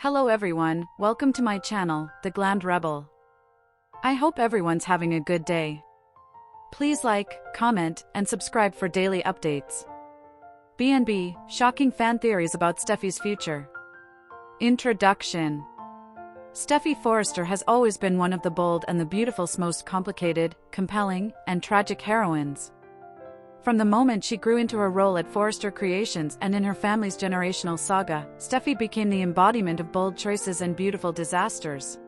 Hello everyone, welcome to my channel, The Glammed Rebel. I hope everyone's having a good day. Please like, comment, and subscribe for daily updates. B&B, shocking fan theories about Steffy's future. Introduction. Steffy Forrester has always been one of the bold and the beautiful's most complicated, compelling, and tragic heroines. From the moment she grew into her role at Forrester Creations and in her family's generational saga, Steffy became the embodiment of bold choices and beautiful disasters.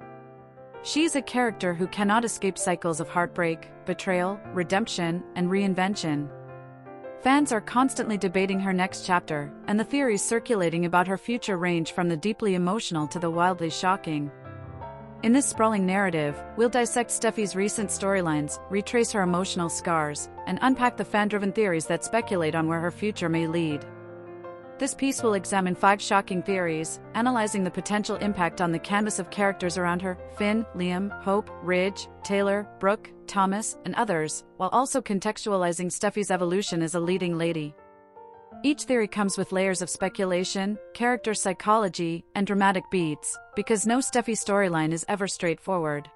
She's a character who cannot escape cycles of heartbreak, betrayal, redemption, and reinvention. Fans are constantly debating her next chapter, and the theories circulating about her future range from the deeply emotional to the wildly shocking. In this sprawling narrative, we'll dissect Steffy's recent storylines, retrace her emotional scars, and unpack the fan-driven theories that speculate on where her future may lead. This piece will examine 5 shocking theories, analyzing the potential impact on the canvas of characters around her: Finn, Liam, Hope, Ridge, Taylor, Brooke, Thomas, and others, while also contextualizing Steffy's evolution as a leading lady. Each theory comes with layers of speculation, character psychology, and dramatic beats, because no Steffy storyline is ever straightforward.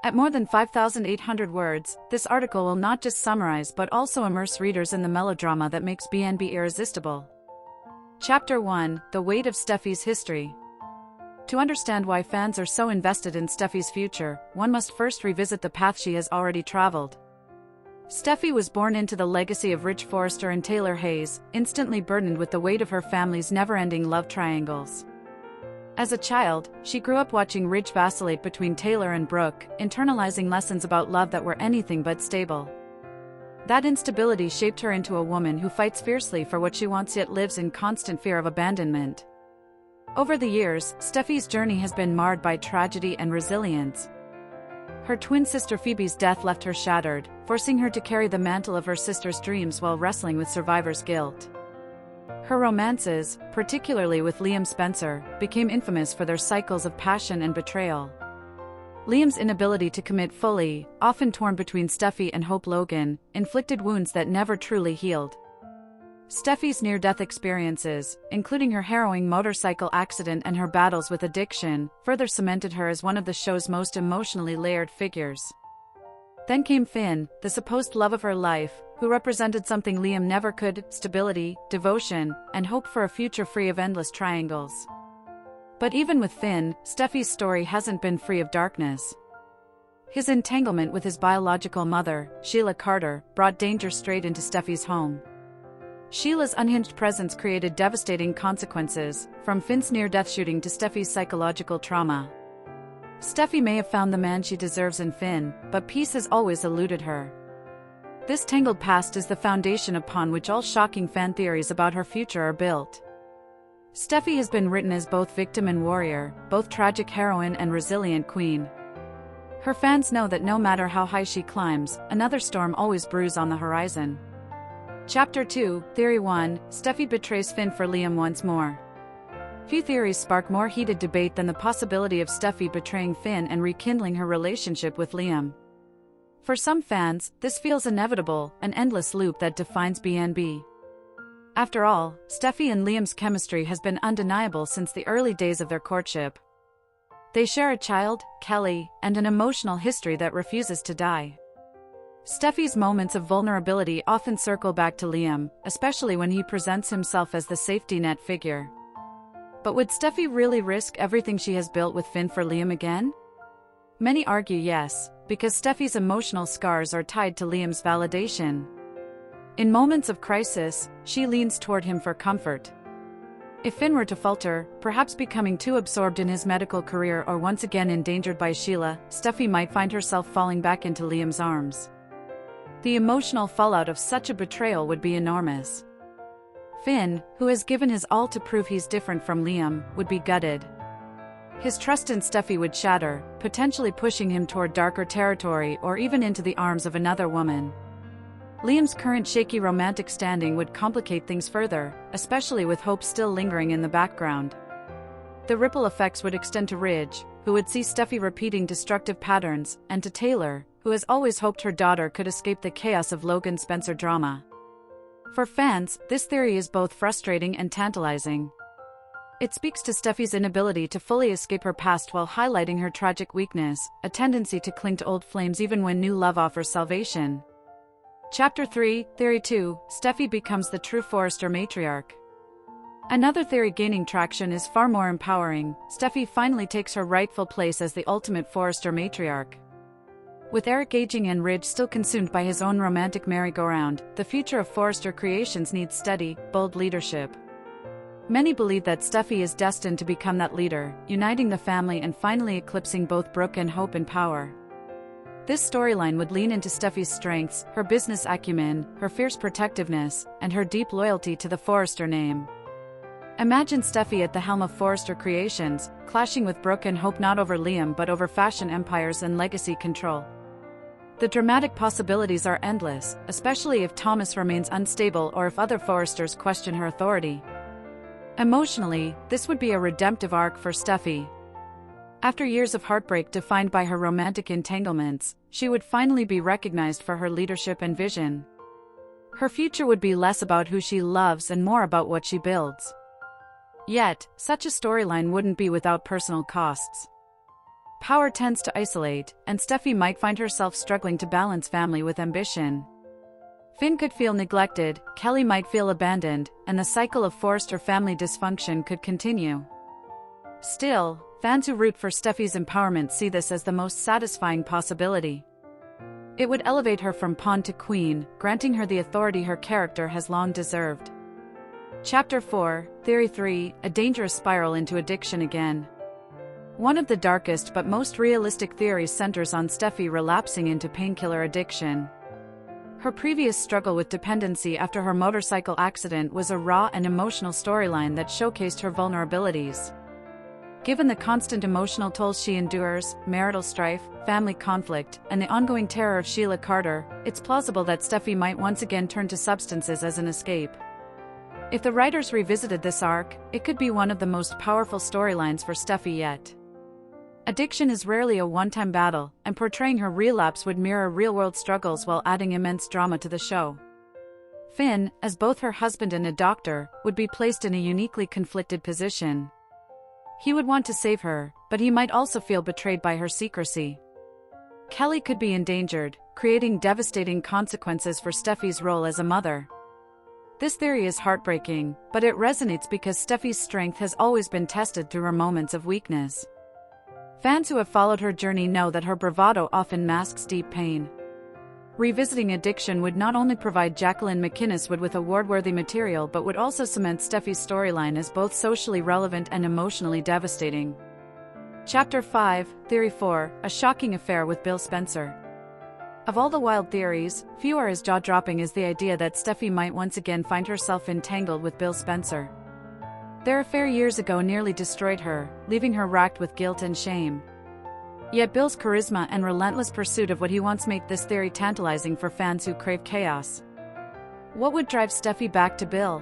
At more than 5,800 words, this article will not just summarize but also immerse readers in the melodrama that makes B&B irresistible. Chapter 1: The Weight of Steffy's History. To understand why fans are so invested in Steffy's future, one must first revisit the path she has already traveled. Steffy was born into the legacy of Rich Forrester and Taylor Hayes, instantly burdened with the weight of her family's never-ending love triangles. As a child, she grew up watching Ridge vacillate between Taylor and Brooke, internalizing lessons about love that were anything but stable. That instability shaped her into a woman who fights fiercely for what she wants yet lives in constant fear of abandonment. Over the years, Steffy's journey has been marred by tragedy and resilience. Her twin sister Phoebe's death left her shattered, forcing her to carry the mantle of her sister's dreams while wrestling with survivor's guilt. Her romances, particularly with Liam Spencer, became infamous for their cycles of passion and betrayal. Liam's inability to commit fully, often torn between Steffy and Hope Logan, inflicted wounds that never truly healed. Steffy's near-death experiences, including her harrowing motorcycle accident and her battles with addiction, further cemented her as one of the show's most emotionally layered figures. Then came Finn, the supposed love of her life, who represented something Liam never could: stability, devotion, and hope for a future free of endless triangles. But even with Finn, Steffy's story hasn't been free of darkness. His entanglement with his biological mother, Sheila Carter, brought danger straight into Steffy's home. Sheila's unhinged presence created devastating consequences, from Finn's near-death shooting to Steffy's psychological trauma. Steffy may have found the man she deserves in Finn, but peace has always eluded her. This tangled past is the foundation upon which all shocking fan theories about her future are built. Steffy has been written as both victim and warrior, both tragic heroine and resilient queen. Her fans know that no matter how high she climbs, another storm always brews on the horizon. Chapter 2, Theory 1: Steffy betrays Finn for Liam once more. Few theories spark more heated debate than the possibility of Steffy betraying Finn and rekindling her relationship with Liam. For some fans, this feels inevitable, an endless loop that defines B&B. After all, Steffy and Liam's chemistry has been undeniable since the early days of their courtship. They share a child, Kelly, and an emotional history that refuses to die. Steffy's moments of vulnerability often circle back to Liam, especially when he presents himself as the safety net figure. But would Steffy really risk everything she has built with Finn for Liam again? Many argue yes, because Steffy's emotional scars are tied to Liam's validation. In moments of crisis, she leans toward him for comfort. If Finn were to falter, perhaps becoming too absorbed in his medical career or once again endangered by Sheila, Steffy might find herself falling back into Liam's arms. The emotional fallout of such a betrayal would be enormous. Finn, who has given his all to prove he's different from Liam, would be gutted. His trust in Steffy would shatter, potentially pushing him toward darker territory or even into the arms of another woman. Liam's current shaky romantic standing would complicate things further, especially with Hope still lingering in the background. The ripple effects would extend to Ridge, who would see Steffy repeating destructive patterns, and to Taylor, who has always hoped her daughter could escape the chaos of Logan-Spencer drama. For fans, this theory is both frustrating and tantalizing. It speaks to Steffy's inability to fully escape her past while highlighting her tragic weakness, a tendency to cling to old flames even when new love offers salvation. Chapter 3, Theory 2, Steffy becomes the true Forrester matriarch. Another theory gaining traction is far more empowering. Steffy finally takes her rightful place as the ultimate Forrester matriarch. With Eric aging and Ridge still consumed by his own romantic merry-go-round, the future of Forrester Creations needs steady, bold leadership. Many believe that Steffy is destined to become that leader, uniting the family and finally eclipsing both Brooke and Hope in power. This storyline would lean into Steffy's strengths, her business acumen, her fierce protectiveness, and her deep loyalty to the Forrester name. Imagine Steffy at the helm of Forrester Creations, clashing with Brooke and Hope not over Liam but over fashion empires and legacy control. The dramatic possibilities are endless, especially if Thomas remains unstable or if other Forresters question her authority. Emotionally, this would be a redemptive arc for Steffy. After years of heartbreak defined by her romantic entanglements, she would finally be recognized for her leadership and vision. Her future would be less about who she loves and more about what she builds. Yet, such a storyline wouldn't be without personal costs. Power tends to isolate, and Steffy might find herself struggling to balance family with ambition. Finn could feel neglected, Kelly might feel abandoned, and the cycle of Forrester family dysfunction could continue. Still, fans who root for Steffy's empowerment see this as the most satisfying possibility. It would elevate her from pawn to queen, granting her the authority her character has long deserved. Chapter 4, Theory 3, A Dangerous Spiral into Addiction Again. One of the darkest but most realistic theories centers on Steffy relapsing into painkiller addiction. Her previous struggle with dependency after her motorcycle accident was a raw and emotional storyline that showcased her vulnerabilities. Given the constant emotional toll she endures, marital strife, family conflict, and the ongoing terror of Sheila Carter, it's plausible that Steffy might once again turn to substances as an escape. If the writers revisited this arc, it could be one of the most powerful storylines for Steffy yet. Addiction is rarely a one-time battle, and portraying her relapse would mirror real-world struggles while adding immense drama to the show. Finn, as both her husband and a doctor, would be placed in a uniquely conflicted position. He would want to save her, but he might also feel betrayed by her secrecy. Kelly could be endangered, creating devastating consequences for Steffy's role as a mother. This theory is heartbreaking, but it resonates because Steffy's strength has always been tested through her moments of weakness. Fans who have followed her journey know that her bravado often masks deep pain. Revisiting addiction would not only provide Jacqueline McInnes with award-worthy material but would also cement Steffy's storyline as both socially relevant and emotionally devastating. Chapter 5, Theory 4, A Shocking Affair with Bill Spencer. Of all the wild theories, few are as jaw-dropping as the idea that Steffy might once again find herself entangled with Bill Spencer. Their affair years ago nearly destroyed her, leaving her racked with guilt and shame. Yet Bill's charisma and relentless pursuit of what he wants make this theory tantalizing for fans who crave chaos. What would drive Steffy back to Bill?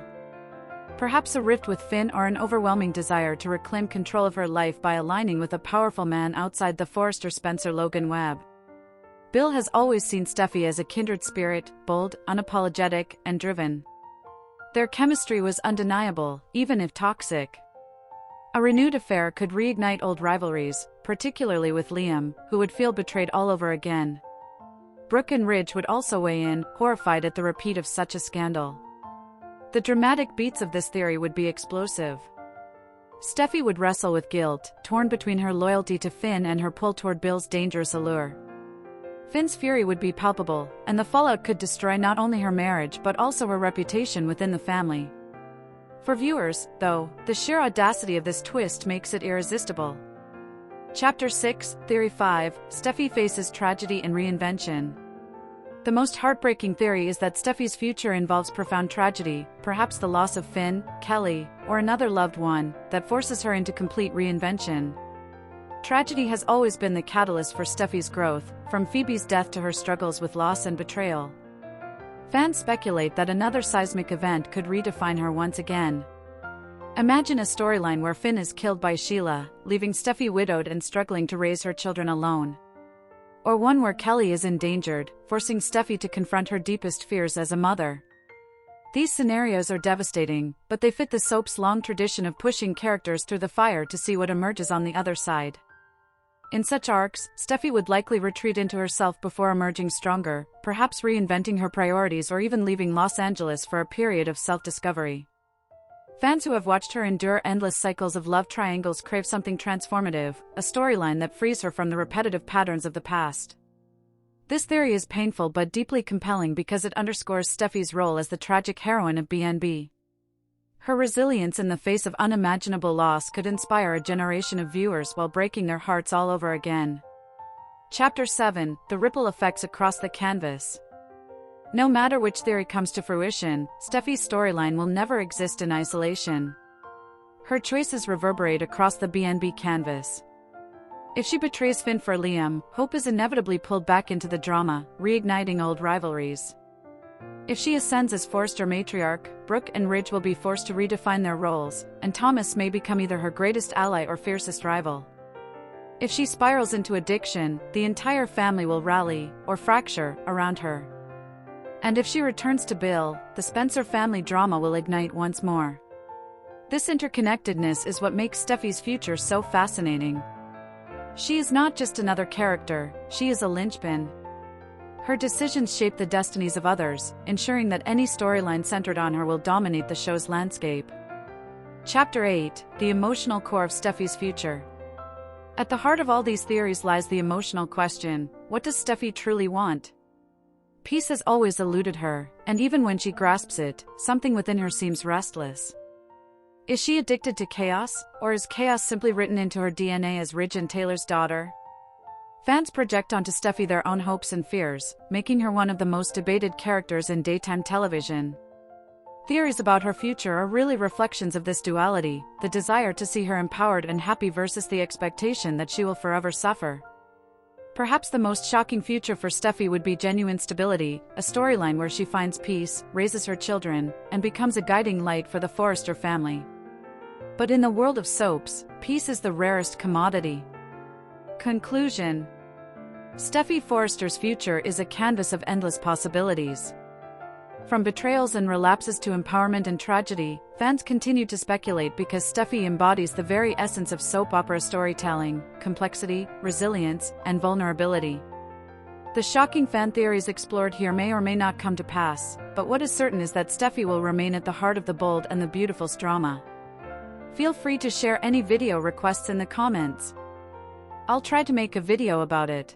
Perhaps a rift with Finn or an overwhelming desire to reclaim control of her life by aligning with a powerful man outside the Forrester-Spencer-Logan web. Bill has always seen Steffy as a kindred spirit, bold, unapologetic, and driven. Their chemistry was undeniable, even if toxic. A renewed affair could reignite old rivalries, particularly with Liam, who would feel betrayed all over again. Brooke and Ridge would also weigh in, horrified at the repeat of such a scandal. The dramatic beats of this theory would be explosive. Steffy would wrestle with guilt, torn between her loyalty to Finn and her pull toward Bill's dangerous allure. Finn's fury would be palpable, and the fallout could destroy not only her marriage but also her reputation within the family. For viewers, though, the sheer audacity of this twist makes it irresistible. Chapter 6, Theory 5, Steffy faces tragedy and reinvention. The most heartbreaking theory is that Steffy's future involves profound tragedy, perhaps the loss of Finn, Kelly, or another loved one, that forces her into complete reinvention. Tragedy has always been the catalyst for Steffy's growth, from Phoebe's death to her struggles with loss and betrayal. Fans speculate that another seismic event could redefine her once again. Imagine a storyline where Finn is killed by Sheila, leaving Steffy widowed and struggling to raise her children alone. Or one where Kelly is endangered, forcing Steffy to confront her deepest fears as a mother. These scenarios are devastating, but they fit the soap's long tradition of pushing characters through the fire to see what emerges on the other side. In such arcs, Steffy would likely retreat into herself before emerging stronger, perhaps reinventing her priorities or even leaving Los Angeles for a period of self-discovery. Fans who have watched her endure endless cycles of love triangles crave something transformative, a storyline that frees her from the repetitive patterns of the past. This theory is painful but deeply compelling because it underscores Steffy's role as the tragic heroine of B&B. Her resilience in the face of unimaginable loss could inspire a generation of viewers while breaking their hearts all over again. Chapter 7: The Ripple Effects Across the Canvas. No matter which theory comes to fruition, Steffy's storyline will never exist in isolation. Her choices reverberate across the B&B canvas. If she betrays Finn for Liam, hope is inevitably pulled back into the drama, reigniting old rivalries. If she ascends as Forrester matriarch, Brooke and Ridge will be forced to redefine their roles, and Thomas may become either her greatest ally or fiercest rival. If she spirals into addiction, the entire family will rally, or fracture, around her. And if she returns to Bill, the Spencer family drama will ignite once more. This interconnectedness is what makes Steffy's future so fascinating. She is not just another character, she is a linchpin. Her decisions shape the destinies of others, ensuring that any storyline centered on her will dominate the show's landscape. Chapter 8: The Emotional Core of Steffy's Future. At the heart of all these theories lies the emotional question: what does Steffy truly want? Peace has always eluded her, and even when she grasps it, something within her seems restless. Is she addicted to chaos, or is chaos simply written into her DNA as Ridge and Taylor's daughter? Fans project onto Steffy their own hopes and fears, making her one of the most debated characters in daytime television. Theories about her future are really reflections of this duality, the desire to see her empowered and happy versus the expectation that she will forever suffer. Perhaps the most shocking future for Steffy would be genuine stability, a storyline where she finds peace, raises her children, and becomes a guiding light for the Forrester family. But in the world of soaps, peace is the rarest commodity. Conclusion: Steffy Forrester's future is a canvas of endless possibilities. From betrayals and relapses to empowerment and tragedy, fans continue to speculate because Steffy embodies the very essence of soap opera storytelling: complexity, resilience, and vulnerability. The shocking fan theories explored here may or may not come to pass, but what is certain is that Steffy will remain at the heart of the bold and the beautiful drama. Feel free to share any video requests in the comments. I'll try to make a video about it.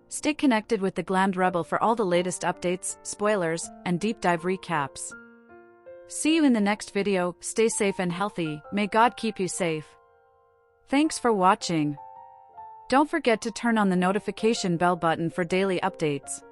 Stay connected with the Glammed Rebel for all the latest updates, spoilers, and deep dive recaps. See you in the next video. Stay safe and healthy. May God keep you safe. Thanks for watching. Don't forget to turn on the notification bell button for daily updates.